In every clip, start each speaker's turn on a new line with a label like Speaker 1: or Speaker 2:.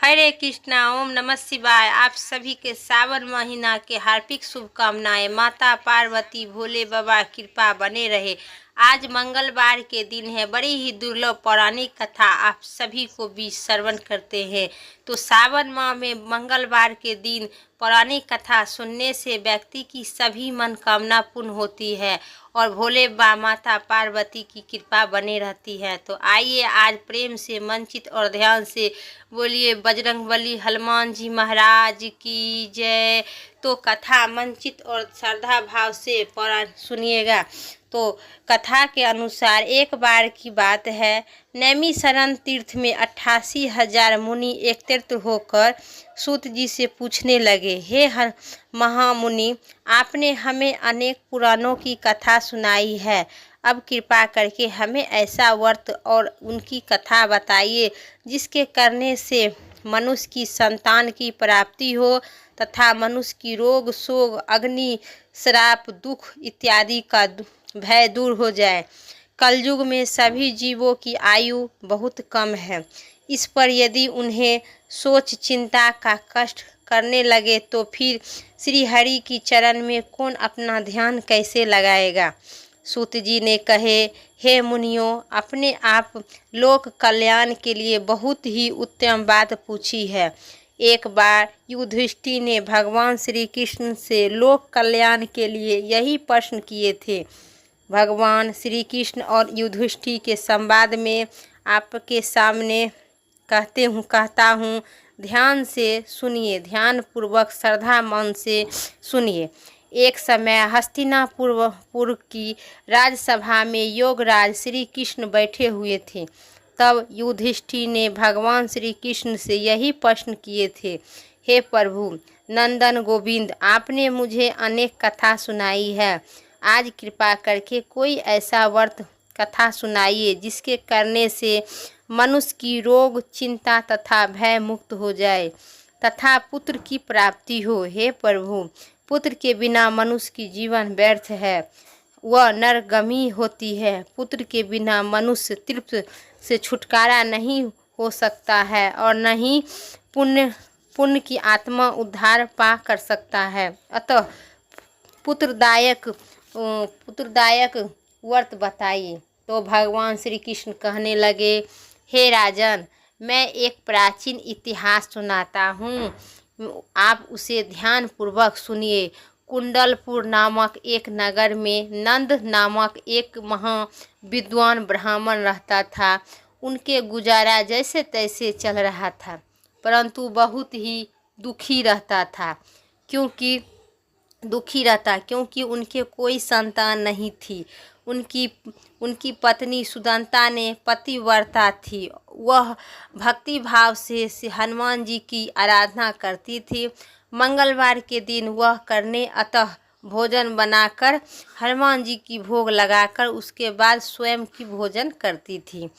Speaker 1: हरे कृष्णा, ओम नमः शिवाय। आप सभी के सावन महीना के हार्दिक शुभकामनाएं। माता पार्वती भोले बाबा कृपा बने रहे। आज मंगलवार के दिन है। बड़ी ही दुर्लभ पौराणिक कथा आप सभी को भी श्रवण करते हैं। तो सावन माह में मंगलवार के दिन पौराणिक कथा सुनने से व्यक्ति की सभी मनोकामना पूर्ण होती है और भोले बा माता पार्वती की कृपा बने रहती है। तो आइए आज प्रेम से मंचित और ध्यान से बोलिए बजरंगबली हनुमान जी महाराज की जय। तो कथा मंचित और श्रद्धा भाव से पौराण सुनिएगा। तो कथा के अनुसार एक बार की बात है, नैमिषारण्य तीर्थ में 88,000 मुनि एकत्रित होकर सूत जी से पूछने लगे, हे हर महामुनि, आपने हमें अनेक पुराणों की कथा सुनाई है। अब कृपा करके हमें ऐसा व्रत और उनकी कथा बताइए जिसके करने से मनुष्य की संतान की प्राप्ति हो तथा मनुष्य की रोग शोक अग्नि श्राप दुख इत्यादि का भय दूर हो जाए। कलयुग में सभी जीवों की आयु बहुत कम है। इस पर यदि उन्हें सोच चिंता का कष्ट करने लगे तो फिर श्री हरि की चरण में कौन अपना ध्यान कैसे लगाएगा। सूत जी ने कहे, हे मुनियों, अपने आप लोक कल्याण के लिए बहुत ही उत्तम बात पूछी है। एक बार युधिष्ठिर ने भगवान श्री कृष्ण से लोक कल्याण के लिए यही प्रश्न किए थे। भगवान श्री कृष्ण और युधिष्ठिर के संवाद में आपके सामने कहता हूँ, ध्यान से सुनिए, ध्यान पूर्वक श्रद्धा मन से सुनिए। एक समय हस्तिनापुर की राजसभा में योगराज श्री कृष्ण बैठे हुए थे। तब युधिष्ठिर ने भगवान श्री कृष्ण से यही प्रश्न किए थे, हे प्रभु नंदन गोविंद, आपने मुझे अनेक कथा सुनाई है। आज कृपा करके कोई ऐसा व्रत कथा सुनाइए जिसके करने से मनुष्य की रोग चिंता तथा भय मुक्त हो जाए तथा पुत्र की प्राप्ति हो। हे प्रभु, पुत्र के बिना मनुष्य की जीवन व्यर्थ है, वह नरगमी होती है। पुत्र के बिना मनुष्य तृप्त से छुटकारा नहीं हो सकता है और न ही पुण्य की आत्मा उद्धार पा कर सकता है। अतः पुत्रदायक व्रत बताइए। तो भगवान श्री कृष्ण कहने लगे, हे राजन, मैं एक प्राचीन इतिहास सुनाता हूँ, आप उसे ध्यान पूर्वक सुनिए। कुंडलपुर नामक एक नगर में नंद नामक एक महा विद्वान ब्राह्मण रहता था। उनके गुजारा जैसे तैसे चल रहा था, परंतु बहुत ही दुखी रहता क्योंकि उनके कोई संतान नहीं थी। उनकी पत्नी सुदंता ने पतिव्रता थी। वह भक्ति भाव से हनुमान जी की आराधना करती थी। मंगलवार के दिन वह करने अतः भोजन बनाकर हनुमान जी की भोग लगाकर उसके बाद स्वयं की भोजन करती थी।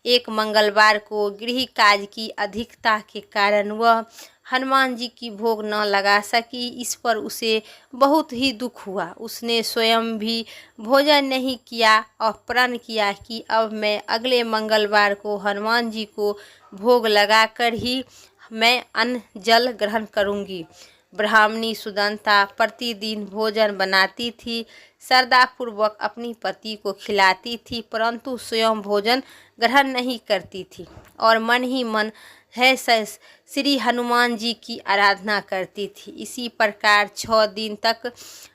Speaker 1: एक मंगलवार को गृह काज की अधिकता के कारण वह हनुमान जी की भोग न लगा सकी। इस पर उसे बहुत ही दुख हुआ। उसने स्वयं भी भोजन नहीं किया और प्रण किया कि अब मैं अगले मंगलवार को हनुमान जी को भोग लगाकर ही मैं अन्न जल ग्रहण करूंगी। ब्राह्मणी सुदंता प्रतिदिन भोजन बनाती थी, श्रद्धापूर्वक अपनी पति को खिलाती थी, परंतु स्वयं भोजन ग्रहण नहीं करती थी और मन ही मन है श्री हनुमान जी की आराधना करती थी। इसी प्रकार 6 दिन तक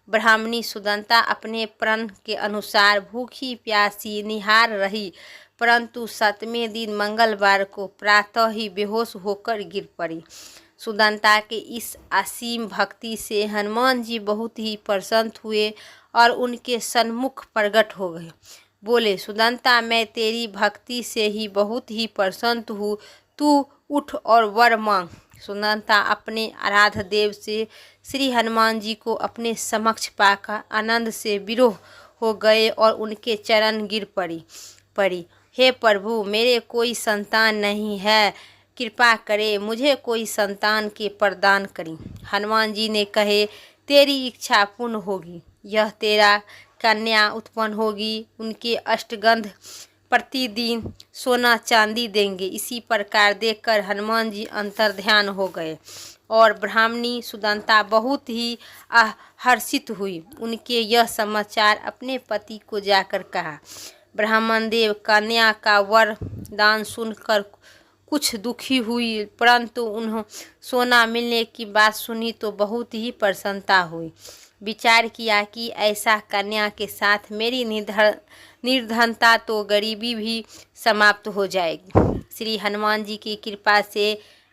Speaker 1: ब्राह्मणी सुदंता अपने प्रण के अनुसार भूखी प्यासी निहार रही, परंतु 7वें दिन मंगलवार को प्रातः ही बेहोश होकर गिर पड़ी। सुदंता के इस असीम भक्ति से हनुमान जी बहुत ही प्रसन्न हुए और उनके सन्मुख प्रकट हो गए। बोले, सुदंता, मैं तेरी भक्ति से ही बहुत ही प्रसन्न हूँ, तू उठ और वर मांग। सुदंता अपने आराध्य देव से श्री हनुमान जी को अपने समक्ष पाकर आनंद से विरोह हो गए और उनके चरण गिर पड़ी। हे प्रभु, मेरे कोई संतान नहीं है, कृपा करे मुझे कोई संतान के प्रदान करी। हनुमान जी ने कहे, तेरी इच्छा पूर्ण होगी, यह तेरा कन्या उत्पन्न होगी। उनके अष्टगंध प्रतिदिन सोना चांदी देंगे। इसी प्रकार देखकर हनुमान जी अंतर्ध्यान हो गए और ब्राह्मणी सुदंता बहुत ही हर्षित हुई। उनके यह समाचार अपने पति को जाकर कहा। ब्राह्मण देव कन्या का वर दान सुनकर कुछ दुखी हुई, परंतु उन्हें सोना मिलने की बात सुनी तो बहुत ही प्रसन्नता हुई। विचार किया कि ऐसा कन्या के साथ मेरी निर्धनता तो गरीबी भी समाप्त हो जाएगी। श्री हनुमान जी की कृपा से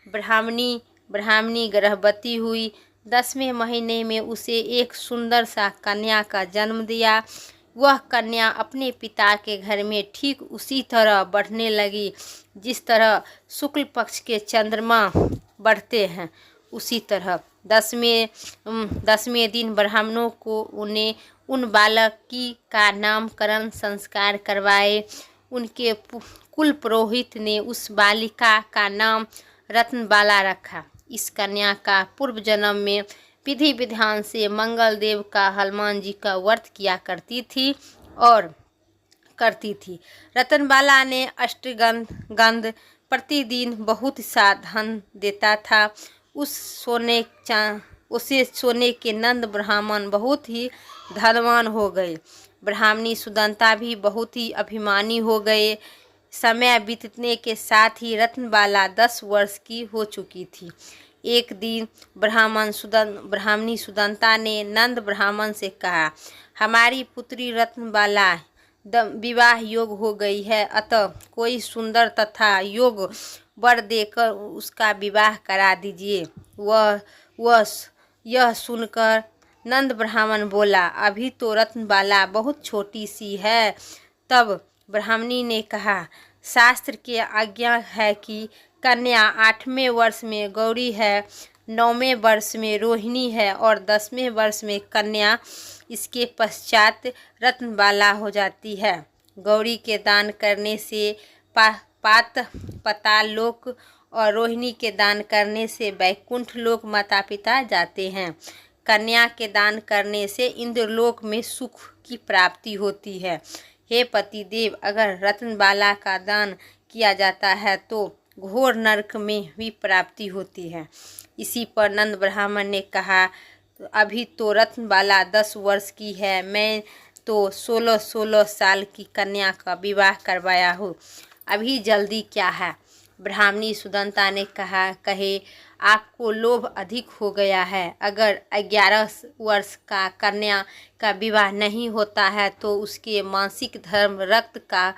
Speaker 1: ब्राह्मणी गर्भवती हुई। 10वें महीने में उसे एक सुंदर सा कन्या का जन्म दिया। वह कन्या अपने पिता के घर में ठीक उसी तरह बढ़ने लगी जिस तरह शुक्ल पक्ष के चंद्रमा बढ़ते हैं। उसी तरह 10वें दिन ब्राह्मणों को उन्हें उन बालक का नामकरण संस्कार करवाए। उनके कुल पुरोहित ने उस बालिका का नाम रत्नबाला रखा। इस कन्या का पूर्व जन्म में विधि विधान से मंगल देव का हनुमान जी का व्रत किया करती थी। रत्नबाला ने अष्टगंध प्रतिदिन बहुत सा धन देता था। उसे सोने के नंद ब्राह्मण बहुत ही धनवान हो गए। ब्राह्मणी सुदंता भी बहुत ही अभिमानी हो गए। समय बीतने के साथ ही रत्नबाला 10 वर्ष की हो चुकी थी। एक दिन ब्राह्मणी सुदंता ने नंद ब्राह्मण से कहा, हमारी पुत्री रत्नबाला विवाह योग हो गई है, अतः कोई सुंदर तथा योग वर देकर उसका विवाह करा दीजिए। यह सुनकर नंद ब्राह्मण बोला, अभी तो रत्नबाला बहुत छोटी सी है। तब ब्राह्मणी ने कहा, शास्त्र की आज्ञा है कि कन्या 8वें वर्ष में गौरी है, 9वें वर्ष में रोहिणी है और 10वें वर्ष में कन्या, इसके पश्चात रत्नबाला हो जाती है। गौरी के दान करने से पाताल लोक और रोहिणी के दान करने से वैकुंठ लोक माता पिता जाते हैं। कन्या के दान करने से इंद्रलोक में सुख की प्राप्ति होती है। हे पतिदेव, अगर रत्नबाला का दान किया जाता है तो घोर नरक में भी प्राप्ति होती है। इसी पर नंद ब्राह्मण ने कहा, अभी तो रत्नबाला 10 वर्ष की है, मैं तो 16 साल की कन्या का विवाह करवाया हूँ, अभी जल्दी क्या है। ब्राह्मणी सुदंता ने कहे आपको लोभ अधिक हो गया है। अगर 11 वर्ष का कन्या का विवाह नहीं होता है तो उसके मासिक धर्म रक्त का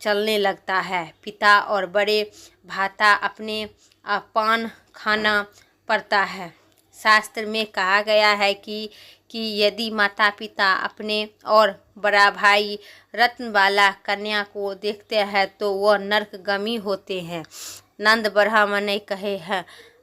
Speaker 1: चलने लगता है। पिता और बड़े भ्राता अपने पान खाना पड़ता है। शास्त्र में कहा गया है कि यदि माता पिता अपने और बड़ा भाई रत्नबाला कन्या को देखते हैं तो वह नरकगामी होते हैं। नंद ब्राह्मण ने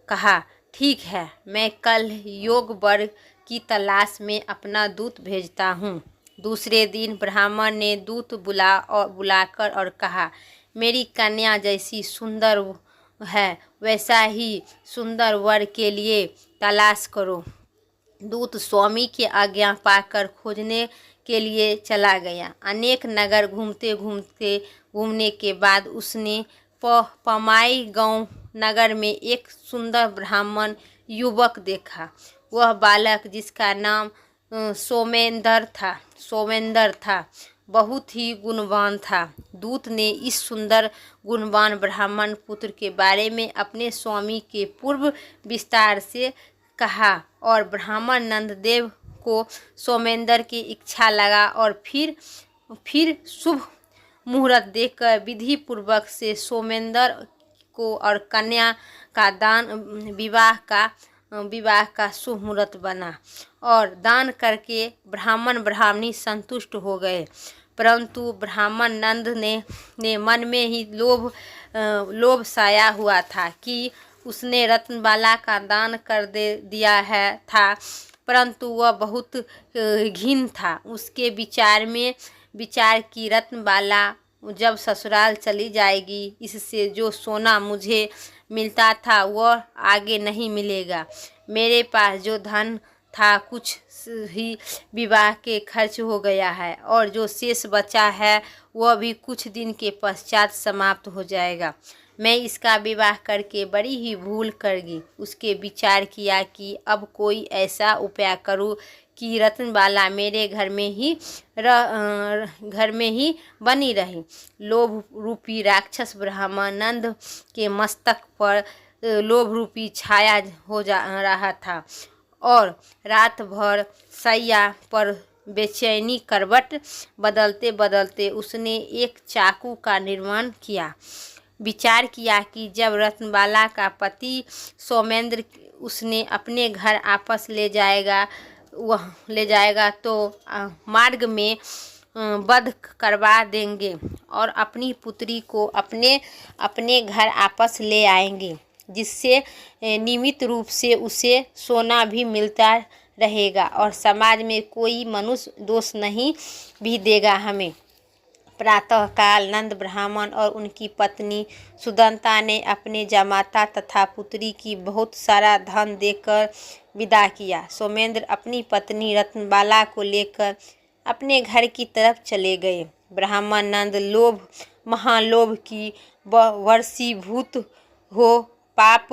Speaker 1: कहा, ठीक है, मैं कल योग वर की तलाश में अपना दूत भेजता हूँ। दूसरे दिन ब्राह्मण ने दूत बुलाकर और कहा, मेरी कन्या जैसी सुंदर है वैसा ही सुंदर वर के लिए तलाश करो। दूत स्वामी की आज्ञा पाकर खोजने के लिए चला गया। अनेक नगर घूमने के बाद उसने पमाई गांव नगर में एक सुंदर ब्राह्मण युवक देखा। वह बालक, जिसका नाम सोमेंदर था, बहुत ही गुणवान था। दूत ने इस सुंदर गुणवान ब्राह्मण पुत्र के बारे में अपने स्वामी के पूर्व विस्तार से कहा और ब्राह्मण नंददेव को सोमेंदर की इच्छा लगा और फिर शुभ मुहूर्त देखकर विधि पूर्वक से सोमेंदर को और कन्या का विवाह का शुभ मुहूर्त बना और दान करके ब्राह्मण ब्राह्मणी संतुष्ट हो गए। परंतु ब्राह्मण नंद ने मन में ही लोभ साया हुआ था कि उसने रत्नबाला का दान कर दिया था, परंतु वह बहुत घिन था। उसके विचार की रत्नबाला जब ससुराल चली जाएगी, इससे जो सोना मुझे मिलता था वह आगे नहीं मिलेगा। मेरे पास जो धन तथा कुछ ही विवाह के खर्च हो गया है और जो शेष बचा है वह भी कुछ दिन के पश्चात समाप्त हो जाएगा। मैं इसका विवाह करके बड़ी ही भूल करगी। उसके विचार किया कि अब कोई ऐसा उपाय करूं कि रत्नबाला मेरे घर में ही बनी रही। लोभ रूपी राक्षस ब्रह्मानंद के मस्तक पर लोभ रूपी छाया हो जा रहा था और रात भर सैया पर बेचैनी करवट बदलते बदलते उसने एक चाकू का निर्माण किया। विचार किया कि जब रत्नबाला का पति सोमेंद्र उसने अपने घर वापस ले जाएगा तो मार्ग में वध करवा देंगे और अपनी पुत्री को अपने घर वापस ले आएंगे, जिससे नियमित रूप से उसे सोना भी मिलता रहेगा और समाज में कोई मनुष्य दोष नहीं भी देगा हमें। प्रातःकाल नंद ब्राह्मण और उनकी पत्नी सुदंता ने अपने जमाता तथा पुत्री की बहुत सारा धन देकर विदा किया। सोमेंद्र अपनी पत्नी रत्नबाला को लेकर अपने घर की तरफ चले गए। ब्राह्मण नंद महालोभ की वशीभूत हो पाप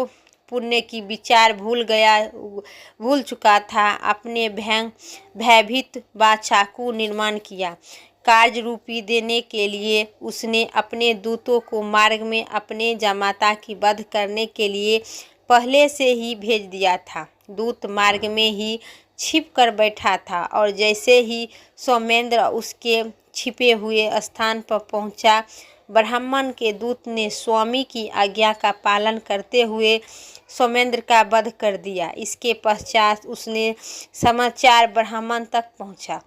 Speaker 1: पुण्य की विचार भूल चुका था। अपने भयभीत चाकू निर्माण किया। कार्य रूपी देने के लिए उसने अपने दूतों को मार्ग में अपने जमाता की वध करने के लिए पहले से ही भेज दिया था। दूत मार्ग में ही छिप कर बैठा था और जैसे ही सोमेंद्र उसके छिपे हुए स्थान पर पहुंचा, ब्राह्मण के दूत ने स्वामी की आज्ञा का पालन करते हुए सोमेंद्र का वध कर दिया। इसके पश्चात उसने समाचार ब्राह्मण तक पहुंचा।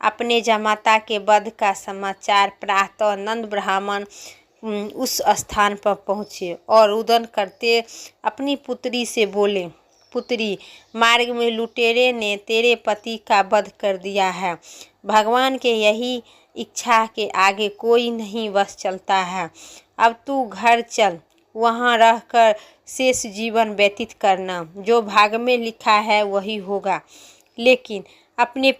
Speaker 1: अपने जमाता के वध का समाचार प्रातः नंद ब्राह्मण उस स्थान पर पहुँचे और रुदन करते अपनी पुत्री से बोले, पुत्री, मार्ग में लुटेरे ने तेरे पति का वध कर दिया है। भगवान के यही इच्छा के आगे कोई नहीं वश चलता है। अब तू घर चल, वहाँ रहकर शेष जीवन व्यतीत करना। जो भाग में लिखा है वही होगा। लेकिन अपने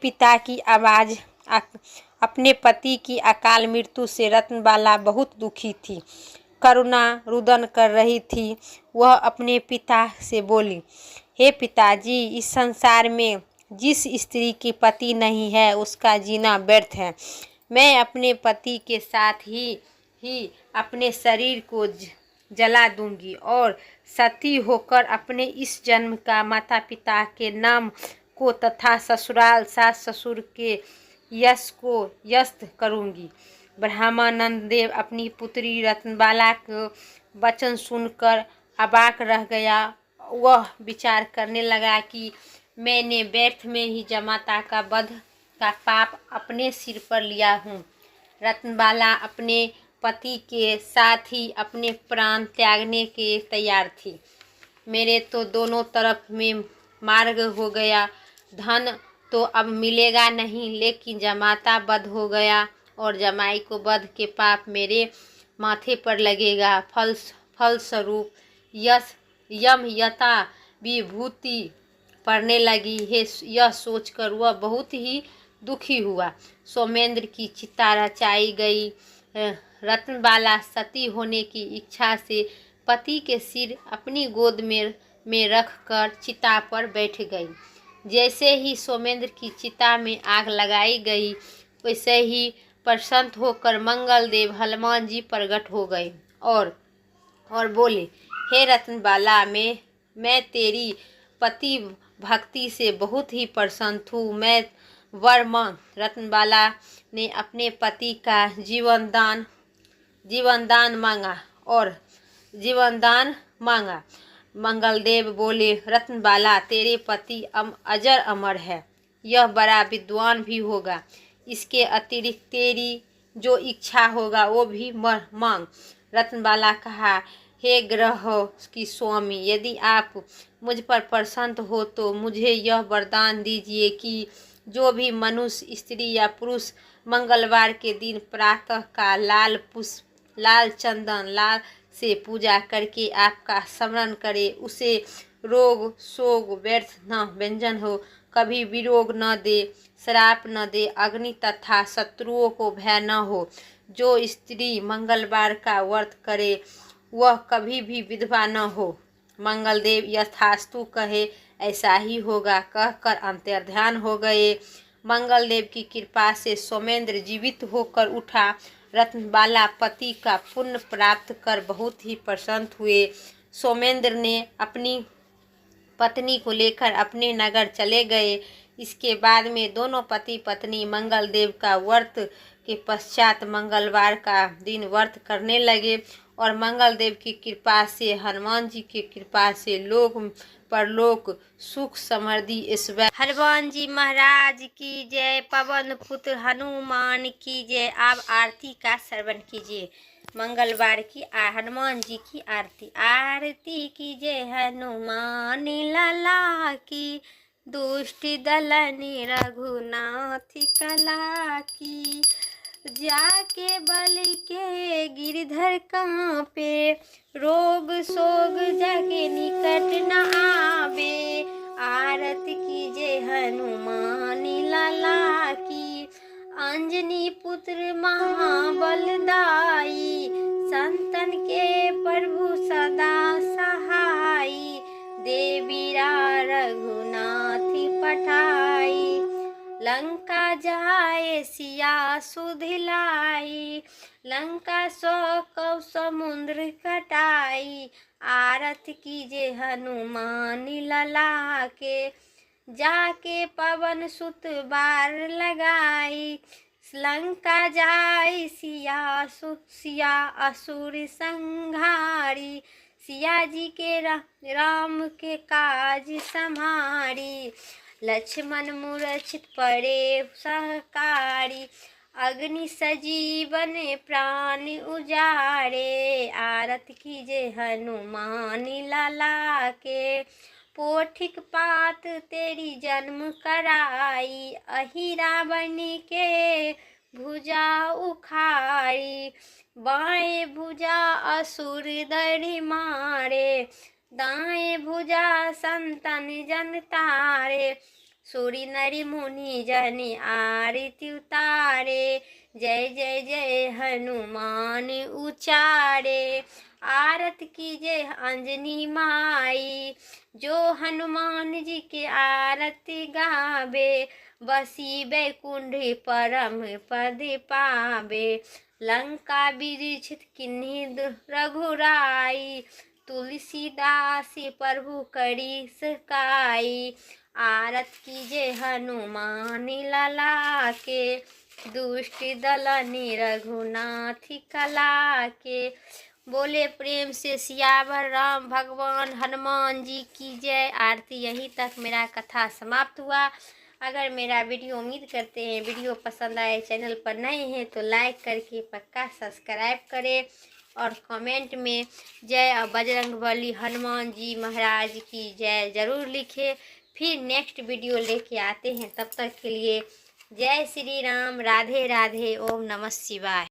Speaker 1: पति की अकाल मृत्यु से रत्नबाला बहुत दुखी थी, करुणा रुदन कर रही थी। वह अपने पिता से बोली, हे पिताजी, इस संसार में जिस स्त्री की पति नहीं है उसका जीना व्यर्थ है। मैं अपने पति के साथ ही अपने शरीर को जला दूंगी और सती होकर अपने इस जन्म का माता पिता के नाम को तथा ससुराल सास ससुर के यश को यस्त करूंगी। ब्रह्मानंद देव अपनी पुत्री रत्नबाला को वचन सुनकर अबाक रह गया। वह विचार करने लगा कि मैंने व्यर्थ में ही जमाता का वध का पाप अपने सिर पर लिया हूँ। रत्नबाला अपने पति के साथ ही अपने प्राण त्यागने के तैयार थी। मेरे तो दोनों तरफ में मार्ग हो गया। धन तो अब मिलेगा नहीं, लेकिन जमाता वध हो गया और जमाई को वध के पाप मेरे माथे पर लगेगा। फलस्वरूप यम यथा विभूति पड़ने लगी है। यह सोचकर वह बहुत ही दुखी हुआ। सोमेंद्र की चिता रचाई गई। रत्नबाला सती होने की इच्छा से पति के सिर अपनी गोद में रखकर चिता पर बैठ गई। जैसे ही सोमेंद्र की चिता में आग लगाई गई, वैसे ही प्रसन्न होकर मंगल देव हनुमान जी प्रकट हो गए और बोले, हे रत्नबाला, मैं तेरी पति भक्ति से बहुत ही प्रसन्न हूँ। मैं वर मांग। रत्नबाला ने अपने पति का जीवनदान मांगा। मंगलदेव बोले, रत्नबाला, तेरे पति अजर अमर है। यह बड़ा विद्वान भी होगा। इसके अतिरिक्त तेरी जो इच्छा होगा वो भी मांग। रत्नबाला कहा, हे ग्रह की स्वामी, यदि आप मुझ पर प्रसन्न हो तो मुझे यह वरदान दीजिए कि जो भी मनुष्य, स्त्री या पुरुष मंगलवार के दिन प्रातः का लाल चंदन, लाल से पूजा करके आपका स्मरण करे, उसे रोग शोक व्यर्थ न व्यंजन हो, कभी विरोग न दे, श्राप न दे, अग्नि तथा शत्रुओं को भय न हो। जो स्त्री मंगलवार का व्रत करे वह कभी भी विधवा न हो। मंगलदेव यथास्तु कहे ऐसा ही होगा कहकर अंतर्ध्यान हो गए। मंगलदेव की कृपा से सोमेंद्र जीवित होकर उठा। रत्नबाला पति का पुण्य प्राप्त कर बहुत ही प्रसन्न हुए। सोमेंद्र ने अपनी पत्नी को लेकर अपने नगर चले गए। इसके बाद में दोनों पति पत्नी मंगलदेव का व्रत के पश्चात मंगलवार का दिन व्रत करने लगे और मंगलदेव की कृपा से, हनुमान जी की कृपा से लोक परलोक सुख समृद्धि ऐश्वर्य। हनुमान जी महाराज की जय। पवन पुत्र हनुमान की जय। आप आरती का श्रवण कीजिए। मंगलवार की हनुमान जी की आरती। आरती कीजिए हनुमान लाला की, दुष्ट दलनी रघुनाथ कला की। जाके बल के गिरधर कांपे, रोग सोग जगे निकट न आवे। आरती कीजिए हनुमान लाला की, अंजनी पुत्र महाबलदाई, संतन के प्रभु सदा सहाई। देवीरा रघुनाथ पठाई, लंका जाए सिया सुधिलाई। लंका सो कौ समुद्र कटाई। आरती कीजिए हनुमान लला के, जाके पवन सुत बार लगाई। लंका जाए सिया असुर संहारी। सिया जी के राम के काज संहारी। लक्ष्मण मूर्छित पड़े सहकारी, अग्नि सजीवन प्राण उजारे। आरती कीजिए हनुमान लाला के, पोठिक पात तेरी जन्म कराई। अहि रावण के भुजा उखाड़ी, बाएं भुजा असुर दरि मारे। दाएं भुजा संतन जन तारे, सूरी नरि मुनि जनि आरती उतारे। जय जय जय हनुमान उचारे। आरती कीजिए अंजनी माई, जो हनुमान जी के आरती गावे। बसी बैकुंठ परम पद पावे। लंका विरचित किन्हीं रघुराई, तुलसीदास प्रभु करी सकाई। आरती कीजिए हनुमान लला के, दुष्ट दलनी रघुनाथ कला के। बोले प्रेम से सियावर राम भगवान हनुमान जी की जय। आरती यहीं तक मेरा कथा समाप्त हुआ। अगर मेरा वीडियो, उम्मीद करते हैं वीडियो पसंद आए, चैनल पर नए हैं तो लाइक करके पक्का सब्सक्राइब करें और कमेंट में जय और बजरंगबली हनुमान जी महाराज की जय ज़रूर लिखें। फिर नेक्स्ट वीडियो लेके आते हैं, तब तक के लिए जय श्री राम, राधे राधे, ओम नमः शिवाय।